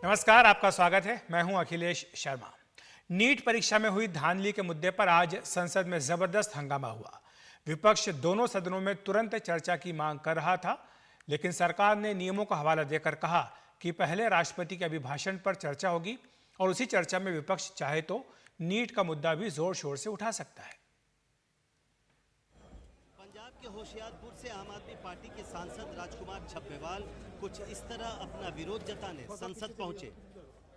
नमस्कार, आपका स्वागत है। मैं हूं अखिलेश शर्मा। नीट परीक्षा में हुई धांधली के मुद्दे पर आज संसद में जबरदस्त हंगामा हुआ। विपक्ष दोनों सदनों में तुरंत चर्चा की मांग कर रहा था, लेकिन सरकार ने नियमों का हवाला देकर कहा कि पहले राष्ट्रपति के अभिभाषण पर चर्चा होगी और उसी चर्चा में विपक्ष चाहे तो नीट का मुद्दा भी जोर शोर से उठा सकता है। पंजाब के होशियारपुर से आम आदमी पार्टी के सांसद राजकुमार छब्बेवाल कुछ इस तरह अपना विरोध जताने संसद पहुंचे।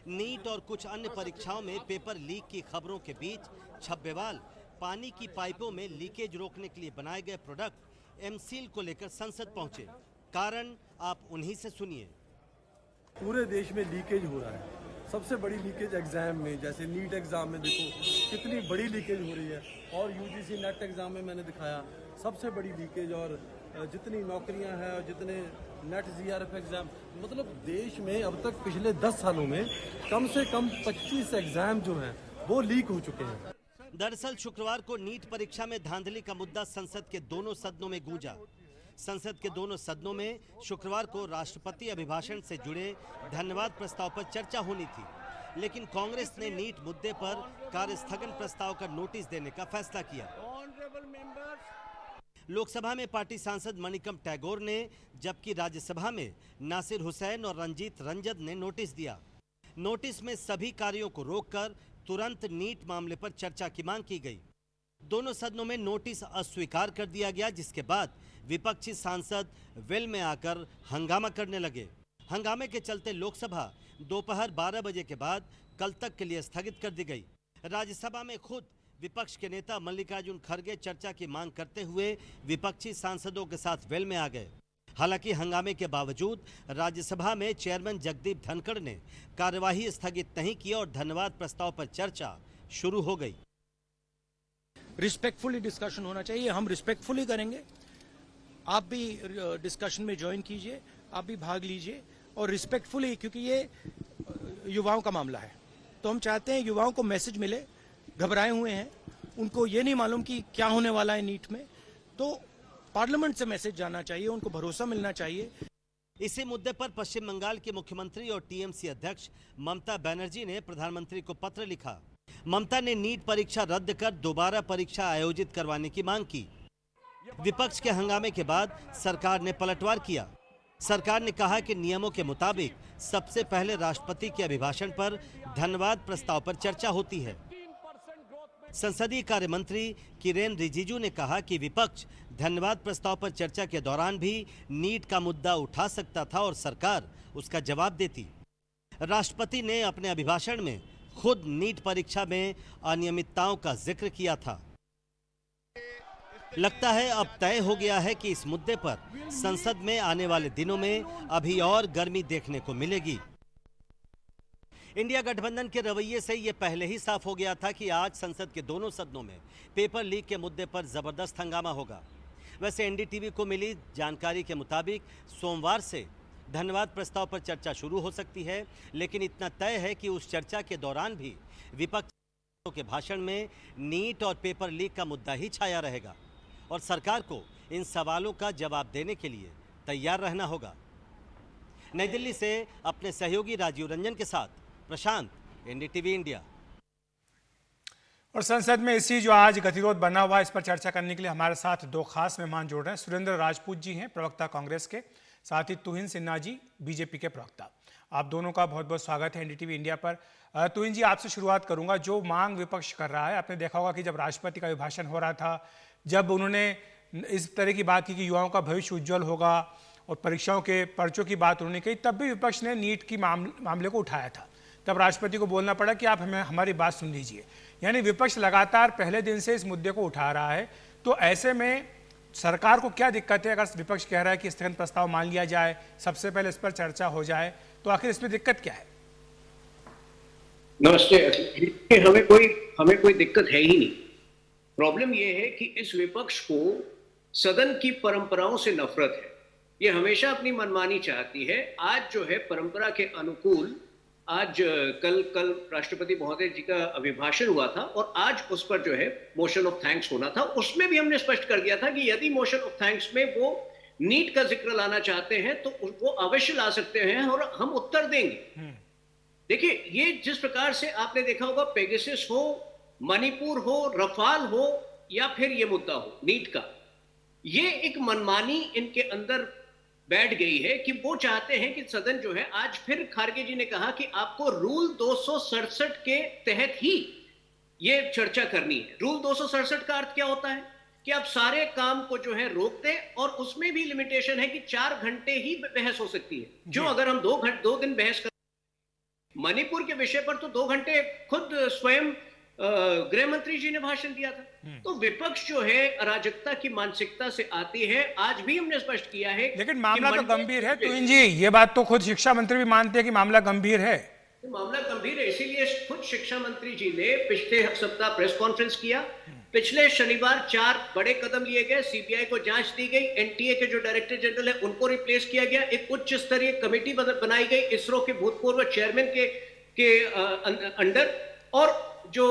नीट और कुछ अन्य परीक्षाओं में पेपर लीक की खबरों के बीच छब्बेवाल पानी की पाइपों में लीकेज रोकने के लिए बनाए गए प्रोडक्ट एमसील को लेकर संसद पहुंचे। कारण आप उन्हीं से सुनिए। पूरे देश में लीकेज हो रहा है। सबसे बड़ी लीकेज एग्जाम में, जैसे नीट एग्जाम में देखो कितनी बड़ी लीकेज हो रही है, और यूजीसी नेट एग्जाम में मैंने दिखाया सबसे बड़ी लीकेज। और जितनी नौकरियां हैं और जितने नेट जीआरएफ एग्जाम, मतलब देश में अब तक पिछले 10 सालों में कम से कम 25 एग्जाम जो हैं वो लीक हो चुके हैं। दरअसल शुक्रवार को नीट परीक्षा में धांधली का मुद्दा संसद के दोनों सदनों में गूंजा। संसद के दोनों सदनों में शुक्रवार को राष्ट्रपति अभिभाषण से जुड़े धन्यवाद प्रस्ताव पर चर्चा होनी थी, लेकिन कांग्रेस ने नीट मुद्दे पर कार्यस्थगन प्रस्ताव का नोटिस देने का फैसला किया। लोकसभा में पार्टी सांसद मणिकम टैगोर ने, जबकि राज्यसभा में नासिर हुसैन और रंजीत रंजन ने नोटिस दिया। नोटिस में सभी कार्यों को रोककर तुरंत नीट मामले पर चर्चा की मांग की गई। दोनों सदनों में नोटिस अस्वीकार कर दिया गया, जिसके बाद विपक्षी सांसद वेल में आकर हंगामा करने लगे। हंगामे के चलते लोकसभा दोपहर 12 बजे के बाद कल तक के लिए स्थगित कर दी गई। राज्यसभा में खुद विपक्ष के नेता मल्लिकार्जुन खड़गे चर्चा की मांग करते हुए विपक्षी सांसदों के साथ वेल में आ गए। हालांकि हंगामे के बावजूद राज्यसभा में चेयरमैन जगदीप धनखड़ ने कार्यवाही स्थगित नहीं की और धन्यवाद प्रस्ताव पर चर्चा शुरू हो गई। रिस्पेक्टफुली डिस्कशन होना चाहिए, हम रिस्पेक्टफुली करेंगे। आप भी डिस्कशन में ज्वाइन कीजिए, आप भी भाग लीजिए और रिस्पेक्टफुली, क्योंकि ये युवाओं का मामला है, तो हम चाहते हैं युवाओं को मैसेज मिले। घबराए हुए हैं, उनको ये नहीं मालूम कि क्या होने वाला है नीट में, तो पार्लियामेंट से मैसेज जाना चाहिए, उनको भरोसा मिलना चाहिए। इसी मुद्दे पर पश्चिम बंगाल के मुख्यमंत्री और टीएमसी अध्यक्ष ममता बनर्जी ने प्रधानमंत्री को पत्र लिखा। ममता ने नीट परीक्षा रद्द कर दोबारा परीक्षा आयोजित करवाने की मांग की। विपक्ष के हंगामे के बाद सरकार ने पलटवार किया। सरकार ने कहा कि नियमों के मुताबिक सबसे पहले राष्ट्रपति के अभिभाषण पर धन्यवाद प्रस्ताव पर चर्चा होती है। संसदीय कार्य मंत्री किरेन रिजिजू ने कहा कि विपक्ष धन्यवाद प्रस्ताव पर चर्चा के दौरान भी नीट का मुद्दा उठा सकता था और सरकार उसका जवाब देती। राष्ट्रपति ने अपने अभिभाषण में खुद नीट परीक्षा में अनियमितताओं का जिक्र किया था। लगता है अब तय हो गया है कि इस मुद्दे पर संसद में आने वाले दिनों में अभी और गर्मी देखने को मिलेगी। इंडिया गठबंधन के रवैये से यह पहले ही साफ हो गया था कि आज संसद के दोनों सदनों में पेपर लीक के मुद्दे पर जबरदस्त हंगामा होगा। वैसे एनडीटीवी को मिली जानकारी के मुताबिक सोमवार से धन्यवाद प्रस्ताव पर चर्चा शुरू हो सकती है, लेकिन इतना तय है कि उस चर्चा के दौरान भी विपक्ष के भाषण में नीट और पेपर लीक का मुद्दा ही छाया रहेगा और सरकार को इन सवालों का जवाब देने के लिए तैयार रहना होगा। नई दिल्ली से अपने सहयोगी राजीव रंजन के साथ प्रशांत, एनडीटीवी इंडिया। और संसद में इसी जो आज गतिरोध बना हुआ है, इस पर चर्चा करने के लिए हमारे साथ दो खास मेहमान जुड़ रहे हैं। सुरेंद्र राजपूत जी हैं, प्रवक्ता कांग्रेस के, साथ ही तुहिन सिन्हा जी बीजेपी के प्रवक्ता। आप दोनों का बहुत बहुत स्वागत है एनडीटीवी इंडिया पर। तुहिन जी, आपसे शुरुआत करूंगा। जो मांग विपक्ष कर रहा है, आपने देखा होगा कि जब राष्ट्रपति का अभिभाषण हो रहा था, जब उन्होंने इस तरह की बात की कि युवाओं का भविष्य उज्जवल होगा और परीक्षाओं के पर्चों की बात उन्होंने कही, तब भी विपक्ष ने नीट की मामले को उठाया था। तब राष्ट्रपति को बोलना पड़ा कि आप हमारी बात सुन लीजिए। यानी विपक्ष लगातार पहले दिन से इस मुद्दे को उठा रहा है। तो ऐसे में सरकार को क्या दिक्कत है? अगर विपक्ष कह रहा है कि स्थगन प्रस्ताव मान लिया जाए, सबसे पहले इस पर चर्चा हो जाए, तो आखिर इसमें दिक्कत क्या है? नमस्ते। हमें कोई दिक्कत है ही नहीं। प्रॉब्लम यह है कि इस विपक्ष को सदन की परंपराओं से नफरत है। ये हमेशा अपनी मनमानी चाहती है। आज जो है परंपरा के अनुकूल, आज कल राष्ट्रपति महोदय जी का अभिभाषण हुआ था और आज उस पर जो है मोशन ऑफ थैंक्स होना था। उसमें भी हमने स्पष्ट कर दिया था कि यदि मोशन ऑफ थैंक्स में वो नीट का जिक्र लाना चाहते हैं तो वो अवश्य ला सकते हैं और हम उत्तर देंगे। देखिए, ये जिस प्रकार से आपने देखा होगा, पेगासस हो, मणिपुर हो, रफाल हो, या फिर ये मुद्दा हो नीट का, ये एक मनमानी इनके अंदर बैठ गई है कि वो चाहते हैं कि सदन जो है, आज फिर खारगे जी ने कहा कि आपको रूल 267 के तहत ही ये चर्चा करनी है। रूल 267 का अर्थ क्या होता है कि आप सारे काम को जो है रोक दें, और उसमें भी लिमिटेशन है कि 4 घंटे ही बहस हो सकती है, जो अगर हम 2 दिन बहस कर, मणिपुर के विषय पर तो 2 घंटे खुद स्वयं गृह मंत्री जी ने भाषण दिया था। तो विपक्ष जो है अराजकता की मानसिकता से आती है। आज भी हमने स्पष्ट किया है, लेकिन मामला तो गंभीर है तुहिन जी, ये बात तो खुद शिक्षा मंत्री भी मानते हैं कि मामला गंभीर है। मामला गंभीर है, इसीलिए खुद शिक्षा मंत्री जी ने पिछले सप्ताह प्रेस कॉन्फ्रेंस किया। पिछले शनिवार 4 बड़े कदम लिए गए। सीबीआई को जांच दी गई, एनटीए के जो डायरेक्टर जनरल है उनको रिप्लेस किया गया, एक उच्च स्तरीय कमेटी बनाई गई इसरो के भूतपूर्व चेयरमैन के अंडर, और जो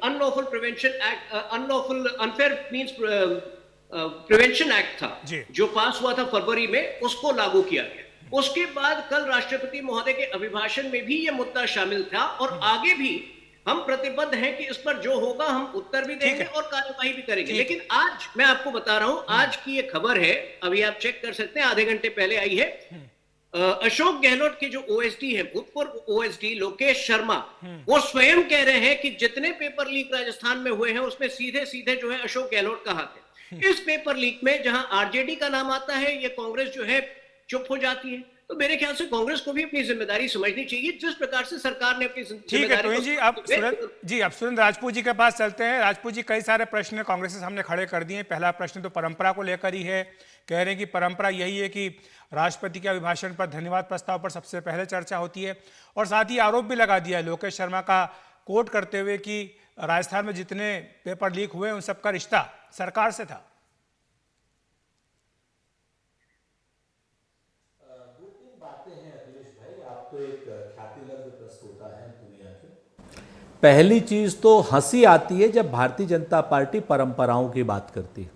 unlawful prevention act, unlawful unfair means prevention act था जो पास हुआ था फरवरी में, उसको लागू किया गया। उसके बाद कल राष्ट्रपति महोदय के अभिभाषण में भी यह मुद्दा शामिल था, और आगे भी हम प्रतिबद्ध हैं कि इस पर जो होगा हम उत्तर भी देंगे और कार्यवाही भी करेंगे। लेकिन आज मैं आपको बता रहा हूं, आज की ये खबर है, अभी आप चेक कर सकते हैं, आधे घंटे पहले आई है। अशोक गहलोत के जो ओएसडी है, भूतपूर्व ओएसडी लोकेश शर्मा, वो स्वयं कह रहे हैं कि जितने पेपर लीक राजस्थान में हुए हैं उसमें सीधे सीधे जो है अशोक गहलोत का हाथ है। इस पेपर लीक में जहां आरजेडी का नाम आता है, ये कांग्रेस जो है चुप हो जाती है। तो मेरे ख्याल से कांग्रेस को भी अपनी जिम्मेदारी समझनी चाहिए, जिस प्रकार से सरकार ने अपनी जिम्मेदारी जी, अब सुरेंद्र राजपूत जी के पास चलते हैं। राजपूत जी, कई सारे प्रश्न कांग्रेस के सामने खड़े कर दिए। पहला प्रश्न तो परंपरा को लेकर ही है। कह रहे हैं कि परंपरा यही है कि राष्ट्रपति के अभिभाषण पर, धन्यवाद प्रस्ताव पर सबसे पहले चर्चा होती है, और साथ ही आरोप भी लगा दिया है लोकेश शर्मा का कोट करते हुए कि राजस्थान में जितने पेपर लीक हुए उन सबका रिश्ता सरकार से था। पहली चीज तो हंसी आती है जब भारतीय जनता पार्टी परंपराओं की बात करती है।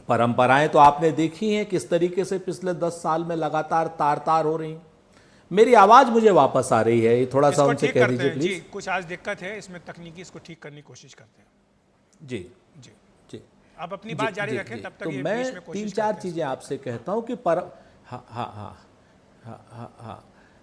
परंपराएं तो आपने देखी हैं किस तरीके से पिछले 10 साल में लगातार तार हो रही हैं। मेरी आवाज मुझे वापस आ रही है, ये थोड़ा सा उनसे कह दीजिए प्लीज। जी, कुछ आज दिक्कत है इसमें तकनीकी, इसको ठीक करने की कोशिश करते हैं। जी जी जी, आप अपनी बात जारी रखें, तब तक तो ये मैं बीच में कोशिश 3-4 चीजें आपसे कहता हूं कि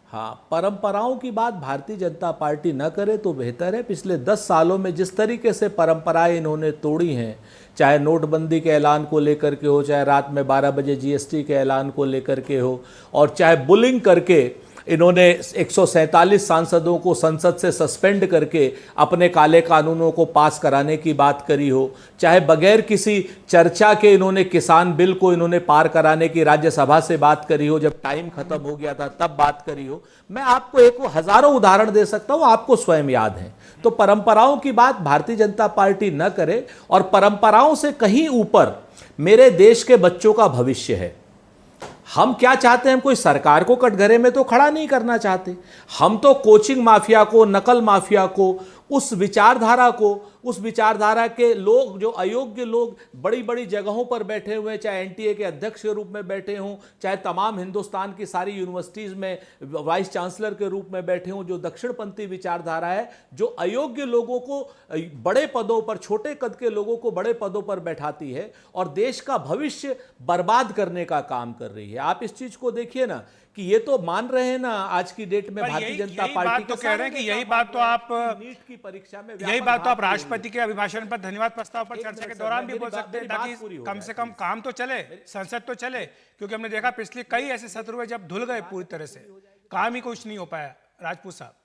हाँ, परंपराओं की बात भारतीय जनता पार्टी न करे तो बेहतर है। पिछले 10 सालों में जिस तरीके से परंपराएं इन्होंने तोड़ी हैं, चाहे नोटबंदी के ऐलान को लेकर के हो, चाहे रात में 12 बजे जीएसटी के ऐलान को लेकर के हो, और चाहे बुलिंग करके इन्होंने 147 सांसदों को संसद से सस्पेंड करके अपने काले कानूनों को पास कराने की बात करी हो, चाहे बगैर किसी चर्चा के इन्होंने किसान बिल को इन्होंने पार कराने की राज्यसभा से बात करी हो, जब टाइम खत्म हो गया था तब बात करी हो। मैं आपको एक हजारों उदाहरण दे सकता हूं, आपको स्वयं याद है। तो परंपराओं की बात भारतीय जनता पार्टी न करे, और परंपराओं से कहीं ऊपर मेरे देश के बच्चों का भविष्य है। हम क्या चाहते हैं? हम कोई सरकार को कटघरे में तो खड़ा नहीं करना चाहते। हम तो कोचिंग माफिया को, नकल माफिया को, उस विचारधारा के लोग, जो अयोग्य लोग बड़ी बड़ी जगहों पर बैठे हुए, चाहे एनटीए के अध्यक्ष के रूप में बैठे हों, चाहे तमाम हिंदुस्तान की सारी यूनिवर्सिटीज़ में वाइस चांसलर के रूप में बैठे हों, जो दक्षिणपंथी विचारधारा है, जो अयोग्य लोगों को बड़े पदों पर, छोटे कद के लोगों को बड़े पदों पर बैठाती है और देश का भविष्य बर्बाद करने का काम कर रही है। आप इस चीज को देखिए ना, कि ये तो मान रहे हैं ना आज की डेट में भारतीय जनता पार्टी तो कह रहे हैं कि यही बात तो आप नीट की परीक्षा में, यही बात तो आप राष्ट्रपति के अभिभाषण पर, धन्यवाद प्रस्ताव पर चर्चा के दौरान भी बोल सकते हैं, ताकि कम से कम काम तो चले, संसद तो चले। क्योंकि हमने देखा पिछले कई ऐसे सत्र हुए जब धुल गए पूरी तरह से, काम ही कुछ नहीं हो पाया। राजपूत साहब,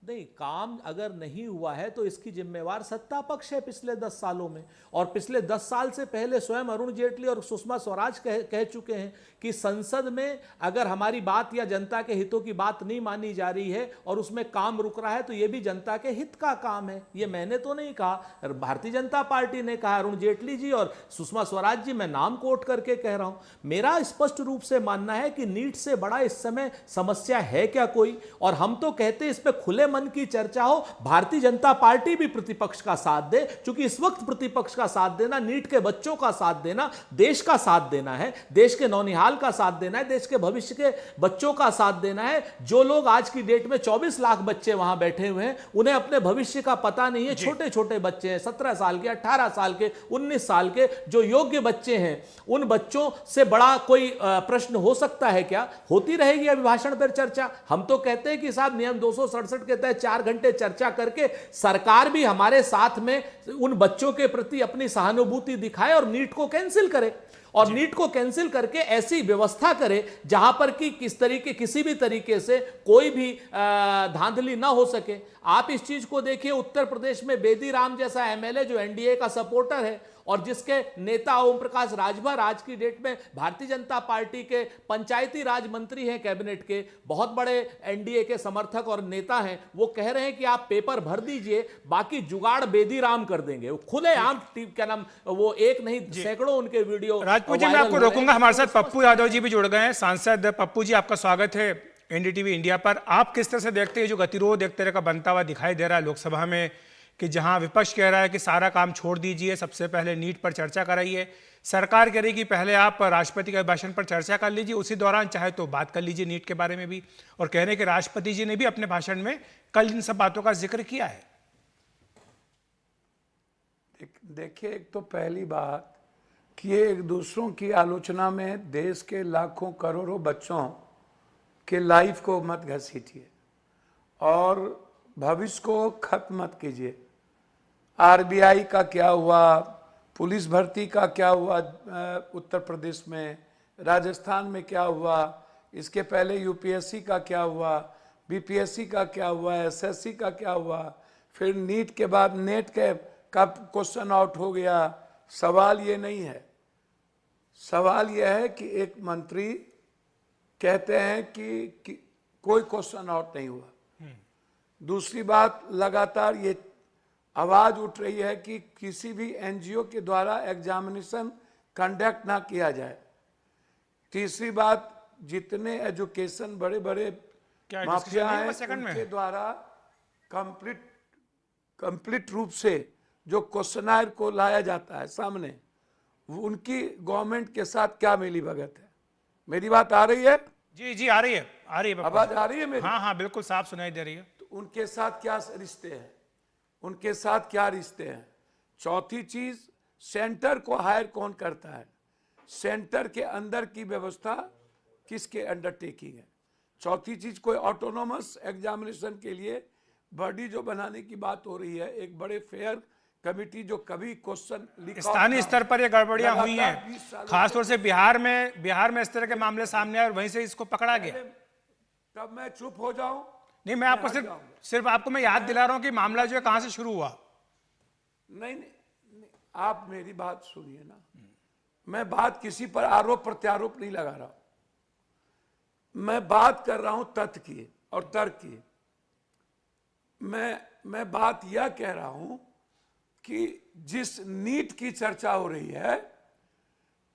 नहीं, काम अगर नहीं हुआ है तो इसकी जिम्मेवार सत्ता पक्ष है पिछले 10 सालों में। और पिछले 10 साल से पहले स्वयं अरुण जेटली और सुषमा स्वराज कह चुके हैं कि संसद में अगर हमारी बात या जनता के हितों की बात नहीं मानी जा रही है और उसमें काम रुक रहा है तो यह भी जनता के हित का काम है। ये मैंने तो नहीं कहा, भारतीय जनता पार्टी ने कहा, अरुण जेटली जी और सुषमा स्वराज जी, मैं नाम कोट करके कह रहा हूं। मेरा स्पष्ट रूप से मानना है कि नीट से बड़ा इस समय समस्या है क्या कोई? और हम तो कहते हैं इस पर खुले मन की चर्चा हो, भारतीय जनता पार्टी भी प्रतिपक्ष का साथ दे, क्योंकि इस वक्त प्रतिपक्ष का साथ देना, नीट के बच्चों का साथ देना, देश का साथ देना है, देश के नौनिहाल का साथ देना है, देश के भविष्य के बच्चों का साथ देना है। जो लोग आज की डेट में 24 लाख बच्चे वहां बैठे हुए हैं, उन्हें अपने भविष्य का पता नहीं है। छोटे छोटे बच्चे हैं, 17 साल के, 18 साल के, 19 साल के, जो योग्य बच्चे हैं, उन बच्चों से बड़ा कोई प्रश्न हो सकता है क्या? होती रहेगी अभिभाषण पर चर्चा। हम तो कहते हैं कि साहब नियम 267 के तहत 4 घंटे चर्चा करके सरकार भी हमारे साथ में उन बच्चों के प्रति अपनी सहानुभूति दिखाए और नीट को कैंसिल करे, और नीट को कैंसिल करके ऐसी व्यवस्था करे जहां पर कि किसी भी तरीके से कोई भी धांधली ना हो सके। आप इस चीज को देखिए, उत्तर प्रदेश में बेदी राम जैसा एमएलए जो एनडीए का सपोर्टर है और जिसके नेता ओम प्रकाश राजभर आज की डेट में भारतीय जनता पार्टी के पंचायती राज मंत्री हैं, कैबिनेट के बहुत बड़े एनडीए के समर्थक और नेता हैं, वो कह रहे हैं कि आप पेपर भर दीजिए, बाकी जुगाड़ बेदी राम कर देंगे। वो खुले आम क्या नाम, वो एक नहीं सैकड़ों उनके वीडियो। राजपूत जी, मैं आपको रोकूंगा, हमारे साथ पप्पू यादव जी भी जुड़ गए हैं। सांसद पप्पू जी, आपका स्वागत है एनडीटीवी इंडिया पर। आप किस तरह से देखते हैं जो गतिरोध एक तरह का बनता हुआ दिखाई दे रहा है लोकसभा में, कि जहां विपक्ष कह रहा है कि सारा काम छोड़ दीजिए, सबसे पहले नीट पर चर्चा कराइए, सरकार कह रही कि पहले आप राष्ट्रपति के अभिभाषण पर चर्चा कर लीजिए, उसी दौरान चाहे तो बात कर लीजिए नीट के बारे में भी, और कह रहे हैं कि राष्ट्रपति जी ने भी अपने भाषण में कल इन सब बातों का जिक्र किया है। देखिए, एक तो पहली बात कि ये एक दूसरों की आलोचना में देश के लाखों करोड़ों बच्चों के लाइफ को मत घसीटिए और भविष्य को खत्म मत कीजिए। आरबीआई का क्या हुआ, पुलिस भर्ती का क्या हुआ उत्तर प्रदेश में, राजस्थान में क्या हुआ, इसके पहले यूपीएससी का क्या हुआ, बीपीएससी का क्या हुआ, एसएससी का क्या हुआ, फिर नीट के बाद नेट का क्वेश्चन आउट हो गया। सवाल ये नहीं है, सवाल यह है कि एक मंत्री कहते हैं कि कोई क्वेश्चन आउट नहीं हुआ। दूसरी बात, लगातार ये आवाज उठ रही है कि किसी भी एनजीओ के द्वारा एग्जामिनेशन कंडक्ट ना किया जाए। तीसरी बात, जितने एजुकेशन बड़े बड़े माफिया हैं उनके द्वारा कंप्लीट रूप से जो क्वेश्चनायर को लाया जाता है सामने, उनकी गवर्नमेंट के साथ क्या मिली भगत है। मेरी बात आ रही है? जी जी, आ रही है, आ रही है, आवाज आ रही है मेरी? हाँ हाँ, बिल्कुल साफ सुनाई दे रही है। उनके साथ क्या रिश्ते हैं, उनके साथ क्या रिश्ते हैं। चौथी चीज, सेंटर को हायर कौन करता है, सेंटर के अंदर की व्यवस्था किसके अंडरटेकिंग है। चौथी चीज, कोई ऑटोनोमस एग्जामिनेशन के लिए बॉडी जो बनाने की बात हो रही है, एक बड़े फेयर कमिटी जो कभी क्वेश्चन स्थानीय स्तर पर ये गड़बड़ियां हुई हैं, खासतौर से बिहार में इस तरह के मामले सामने आए और वहीं से इसको पकड़ा गया। तब मैं चुप हो जाऊं? नहीं, मैं आपको सिर्फ आपको मैं याद दिला रहा हूं कि मामला जो है कहां से शुरू हुआ। नहीं, आप मेरी बात सुनिए ना, मैं बात किसी पर आरोप प्रत्यारोप नहीं लगा रहा हूं, मैं बात कर रहा हूं तथ्य की और तर्क की। मैं बात यह कह रहा हूं कि जिस नीट की चर्चा हो रही है,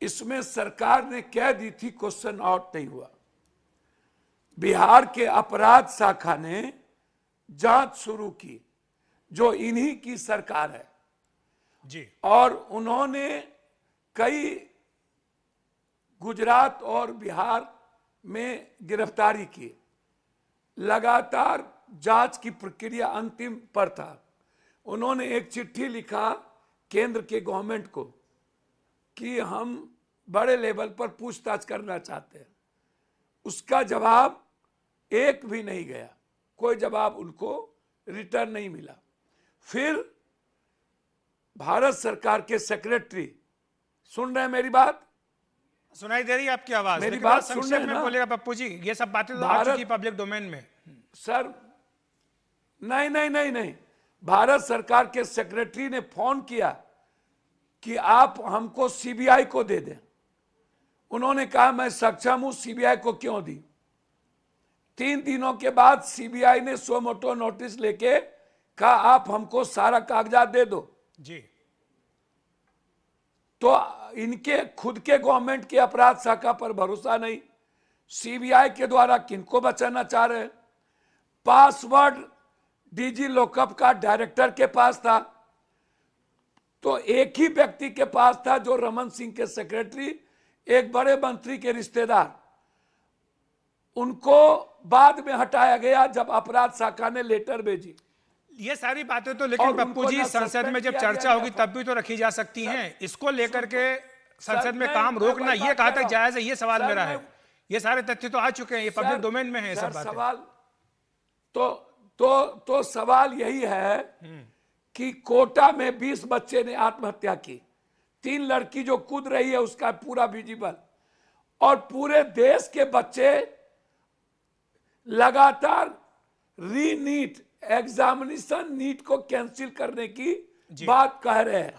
इसमें सरकार ने कह दी थी क्वेश्चन आउट नहीं हुआ। बिहार के अपराध शाखा ने जांच शुरू की, जो इन्हीं की सरकार है जी, और उन्होंने कई गुजरात और बिहार में गिरफ्तारी की। लगातार जांच की प्रक्रिया अंतिम पर था। उन्होंने एक चिट्ठी लिखा केंद्र के गवर्नमेंट को कि हम बड़े लेवल पर पूछताछ करना चाहते हैं। उसका जवाब एक भी नहीं गया, कोई जवाब उनको रिटर्न नहीं मिला। फिर भारत सरकार के सेक्रेटरी, सुन रहे हैं मेरी बात? सुनाई दे रही है आपकी आवाज? मेरी बात सुन रहे हैं ना? बोलेगा पप्पू जी, ये सब बातें तो आ चुकी पब्लिक डोमेन में। सर नहीं, भारत सरकार के सेक्रेटरी ने फोन किया कि आप हमको सीबीआई को दे दें। उन्होंने कहा मैं सक्षम हूं, सीबीआई को क्यों दी। 3 दिनों के बाद सीबीआई ने सो मोटो नोटिस लेके कहा आप हमको सारा कागजात दे दो जी। तो इनके खुद के गवर्नमेंट की अपराध शाखा पर भरोसा नहीं, सीबीआई के द्वारा किनको बचाना चाह रहे हैं। पासवर्ड डीजी लॉकअप का डायरेक्टर के पास था, तो एक ही व्यक्ति के पास था जो रमन सिंह के सेक्रेटरी, एक बड़े मंत्री के रिश्तेदार। उनको बाद में हटाया गया जब अपराध शाखा ने लेटर भेजी। ये सारी बातें तो लेकिन और पप्पू उनको जी ना संसद सस्पेंड में जब किया चर्चा गया होगी था। तब भी तो रखी जा सकती हैं। इसको लेकर के संसद में मैं- काम रोकना मैं ये बात कहाँ कर तक रहा जायज है, ये सवाल सर, मेरा है। मैं- ये सारे तथ्य तो आ चुके हैं, ये पब्लिक सर- डोमेन में है ये सब सर, बातें। सवाल तो सवाल यही है कि कोटा में 20 बच्चे ने आत्महत्या की, 3 लड़की जो कूद रही है उसका पूरा विजिबल, और पूरे देश के बच्चे लगातार रीनीट एग्जामिनेशन, नीट को कैंसिल करने की बात कह रहे हैं।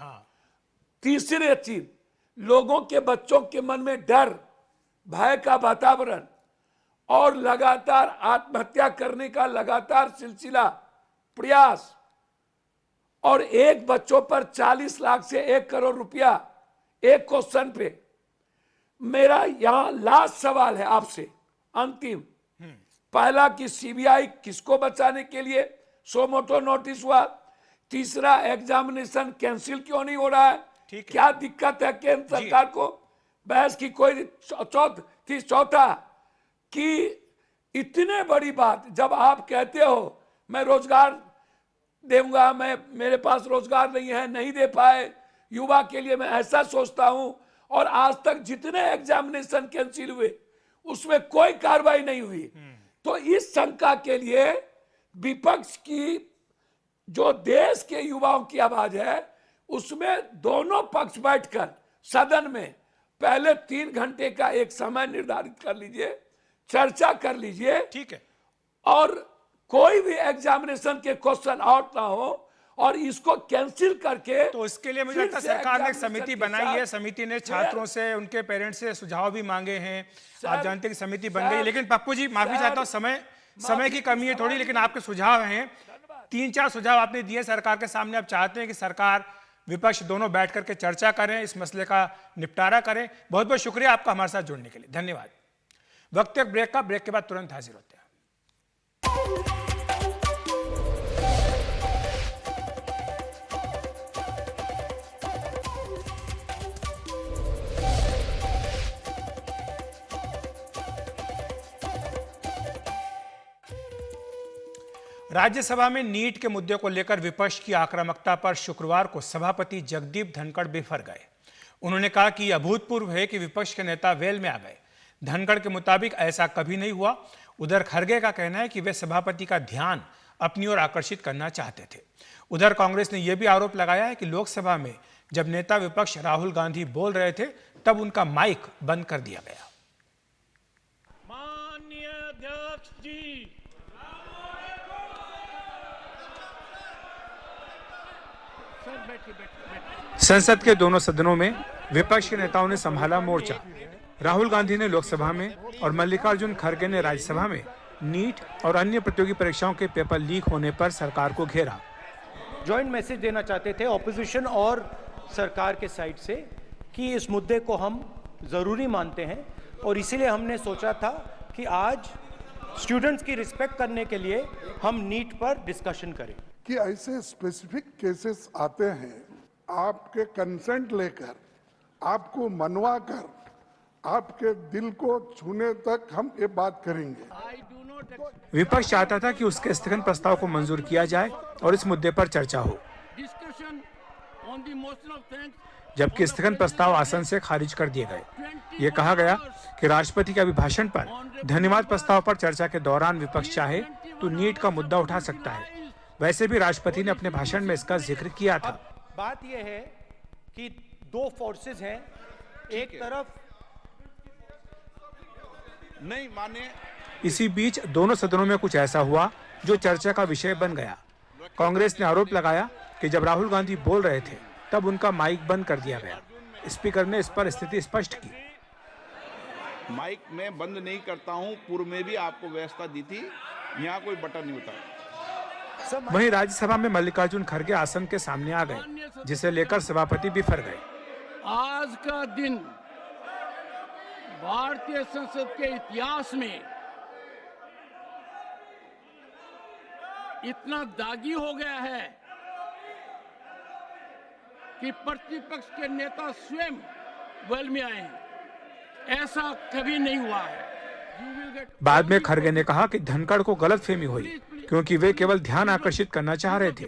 तीसरी चीज, लोगों के बच्चों के मन में डर भय का वातावरण और लगातार आत्महत्या करने का लगातार सिलसिला प्रयास, और एक बच्चों पर 40 लाख से 1 करोड़ रुपया एक क्वेश्चन पे। मेरा यहां लास्ट सवाल है आपसे, अंतिम। पहला कि सीबीआई किसको बचाने के लिए सो मोटो नोटिस हुआ, तीसरा एग्जामिनेशन कैंसिल क्यों नहीं हो रहा है, क्या दिक्कत है केंद्र सरकार को, बहस की कोई चौथा कि इतने बड़ी बात जब आप कहते हो मैं रोजगार दूंगा, मैं मेरे पास रोजगार नहीं है, नहीं दे पाए युवा के लिए, मैं ऐसा सोचता हूं, और आज तक जितने एग्जामिनेशन कैंसिल हुए उसमें कोई कार्रवाई नहीं हुई। तो इस शंका के लिए विपक्ष की जो देश के युवाओं की आवाज है, उसमें दोनों पक्ष बैठकर सदन में पहले 3 घंटे का एक समय निर्धारित कर लीजिए, चर्चा कर लीजिए, ठीक है, और कोई भी एग्जामिनेशन के क्वेश्चन आउट ना हो, और इसको कैंसिल करके तो इसके लिए मुझे फिर लगता है से सरकार ने एक एग्जामिनेशन समिति के बनाई है। साथ समिति ने फिर- छात्रों से, उनके पेरेंट्स से सुझाव भी मांगे हैं। आप सर- जानते हैं कि समिति बन सर- गई, लेकिन पप्पू जी माफी सर- चाहता हूं, समय की कमी है थोड़ी, लेकिन आपके सुझाव हैं। 3-4 सुझाव आपने दिए सरकार के सामने। आप चाहते हैं कि सरकार विपक्ष दोनों बैठ करके चर्चा करें, इस मसले का निपटारा करें। बहुत बहुत शुक्रिया आपका हमारे साथ जुड़ने के लिए, धन्यवाद। वक्त एक ब्रेक का, ब्रेक के बाद तुरंत हाजिर होते हैं। राज्यसभा में नीट के मुद्दे को लेकर विपक्ष की आक्रामकता पर शुक्रवार को सभापति जगदीप धनखड़ बिफर गए। उन्होंने कहा कि यह अभूतपूर्व है कि विपक्ष के नेता वेल में आ गए। धनखड़ के मुताबिक ऐसा कभी नहीं हुआ। उधर खड़गे का कहना है कि वे सभापति का ध्यान अपनी ओर आकर्षित करना चाहते थे। उधर कांग्रेस ने यह भी आरोप लगाया है कि लोकसभा में जब नेता विपक्ष राहुल गांधी बोल रहे थे तब उनका माइक बंद कर दिया गया। माननीय अध्यक्ष जी, सर बैठिए। संसद के दोनों सदनों में विपक्ष के नेताओं ने संभाला मोर्चा। राहुल गांधी ने लोकसभा में और मल्लिकार्जुन खड़गे ने राज्यसभा में नीट और अन्य प्रतियोगी परीक्षाओं के पेपर लीक होने पर सरकार को घेरा। जॉइंट मैसेज देना चाहते थे ऑपोजिशन और सरकार के साइड से कि इस मुद्दे को हम ज़रूरी मानते हैं, और इसीलिए हमने सोचा था कि आज स्टूडेंट्स की रिस्पेक्ट करने के लिए हम नीट पर डिस्कशन करें। कि ऐसे स्पेसिफिक केसेस आते हैं, आपके कंसेंट लेकर, आपको मनवा कर, आपके दिल को छूने तक हम ये बात करेंगे। विपक्ष चाहता था कि उसके स्थगन प्रस्ताव को मंजूर किया जाए और इस मुद्दे पर चर्चा हो, जबकि स्थगन प्रस्ताव आसन से खारिज कर दिए गए। ये कहा गया कि राष्ट्रपति के अभिभाषण पर धन्यवाद प्रस्ताव पर चर्चा के दौरान विपक्ष चाहे तो नीट का मुद्दा उठा सकता है। वैसे भी राष्ट्रपति ने अपने भाषण में इसका जिक्र किया था। बात यह है कि 2 फोर्सेस हैं, एक तरफ नहीं माने। इसी बीच दोनों सदनों में कुछ ऐसा हुआ जो चर्चा का विषय बन गया। कांग्रेस ने आरोप लगाया कि जब राहुल गांधी बोल रहे थे तब उनका माइक बंद कर दिया गया। स्पीकर ने इस पर स्थिति स्पष्ट की। माइक मैं बंद नहीं करता हूं, पूर्व में भी आपको व्यवस्था दी थी, यहाँ कोई बटन नहीं होता। वहीं राज्यसभा में मल्लिकार्जुन खड़गे आसन के सामने आ गए, जिसे लेकर सभापति बिफर गए। आज का दिन भारतीय संसद के इतिहास में इतना दागी हो गया है कि प्रतिपक्ष के नेता स्वयं वेल में आए हैं। ऐसा कभी नहीं हुआ है। बाद में खड़गे ने कहा कि धनखड़ को गलतफहमी हुई क्योंकि वे केवल ध्यान आकर्षित करना चाह रहे थे।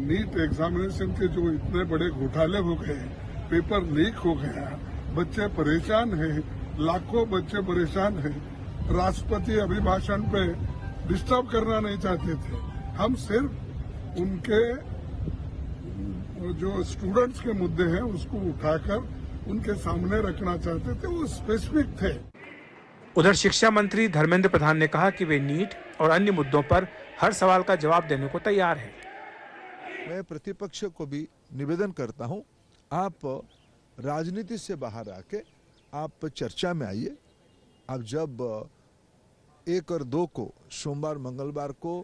नीट एग्जामिनेशन के जो इतने बड़े घोटाले हो गए, पेपर लीक हो गया, बच्चे परेशान हैं, लाखों बच्चे परेशान हैं। राष्ट्रपति अभिभाषण पे डिस्टर्ब करना नहीं चाहते थे। हम सिर्फ उनके जो स्टूडेंट्स के मुद्दे हैं उसको उठाकर उनके सामने रखना चाहते थे, वो स्पेसिफिक थे। उधर शिक्षा मंत्री धर्मेंद्र प्रधान ने कहा कि वे नीट और अन्य मुद्दों पर हर सवाल का जवाब देने को तैयार हैं। मैं प्रतिपक्ष को भी निवेदन करता हूं, आप राजनीति से बाहर आके आप चर्चा में आइए। आप जब 1 और 2 को सोमवार मंगलवार को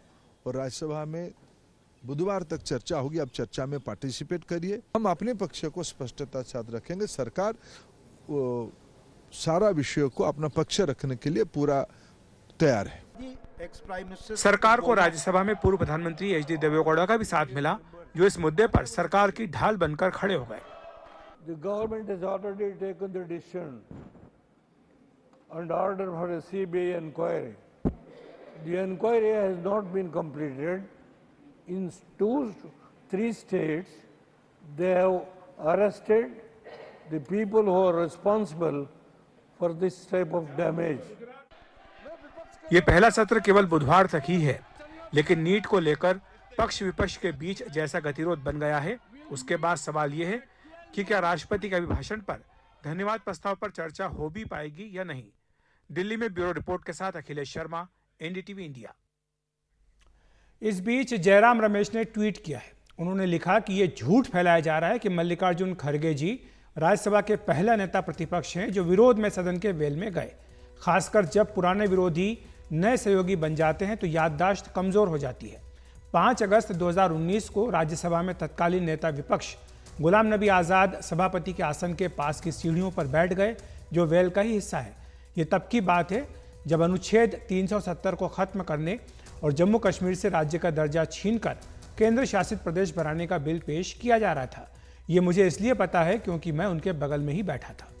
और राज्यसभा में बुधवार तक चर्चा होगी, आप चर्चा में पार्टिसिपेट करिए। हम अपने पक्ष को स्पष्टता के साथ रखेंगे। सरकार सारा विषयों को अपना पक्ष रखने के लिए पूरा तैयार है। सरकार को राज्यसभा में पूर्व प्रधानमंत्री एच.डी. देवेगौड़ा का भी साथ मिला, जो इस मुद्दे पर सरकार की ढाल बनकर खड़े हो गए। The government has already taken the decision and order for a CBI inquiry. The inquiry has not been completed. In 2-3 states, they have arrested the people who are responsible for this type of damage. ये पहला सत्र केवल बुधवार तक ही है, लेकिन NEET को लेकर पक्ष विपक्ष के बीच जैसा गतिरोध बन गया है, उसके बाद सवाल ये है कि क्या राष्ट्रपति के अभिभाषण पर धन्यवाद प्रस्ताव पर चर्चा हो भी पाएगी या नहीं। दिल्ली में ब्यूरो रिपोर्ट के साथ अखिलेश शर्मा, एनडीटीवी इंडिया। इस बीच जयराम रमेश ने ट्वीट किया है। उन्होंने लिखा कि ये झूठ फैलाया जा रहा है कि मल्लिकार्जुन खड़गे जी राज्यसभा के पहला नेता प्रतिपक्ष हैं जो विरोध में सदन के वेल में गए। खासकर जब पुराने विरोधी नए सहयोगी बन जाते हैं तो याददाश्त कमजोर हो जाती है। 5 अगस्त 2019 को राज्यसभा में तत्कालीन नेता विपक्ष गुलाम नबी आज़ाद सभापति के आसन के पास की सीढ़ियों पर बैठ गए, जो वेल का ही हिस्सा है। ये तब की बात है जब अनुच्छेद 370 को खत्म करने और जम्मू कश्मीर से राज्य का दर्जा छीनकर केंद्र शासित प्रदेश बनाने का बिल पेश किया जा रहा था। ये मुझे इसलिए पता है क्योंकि मैं उनके बगल में ही बैठा था।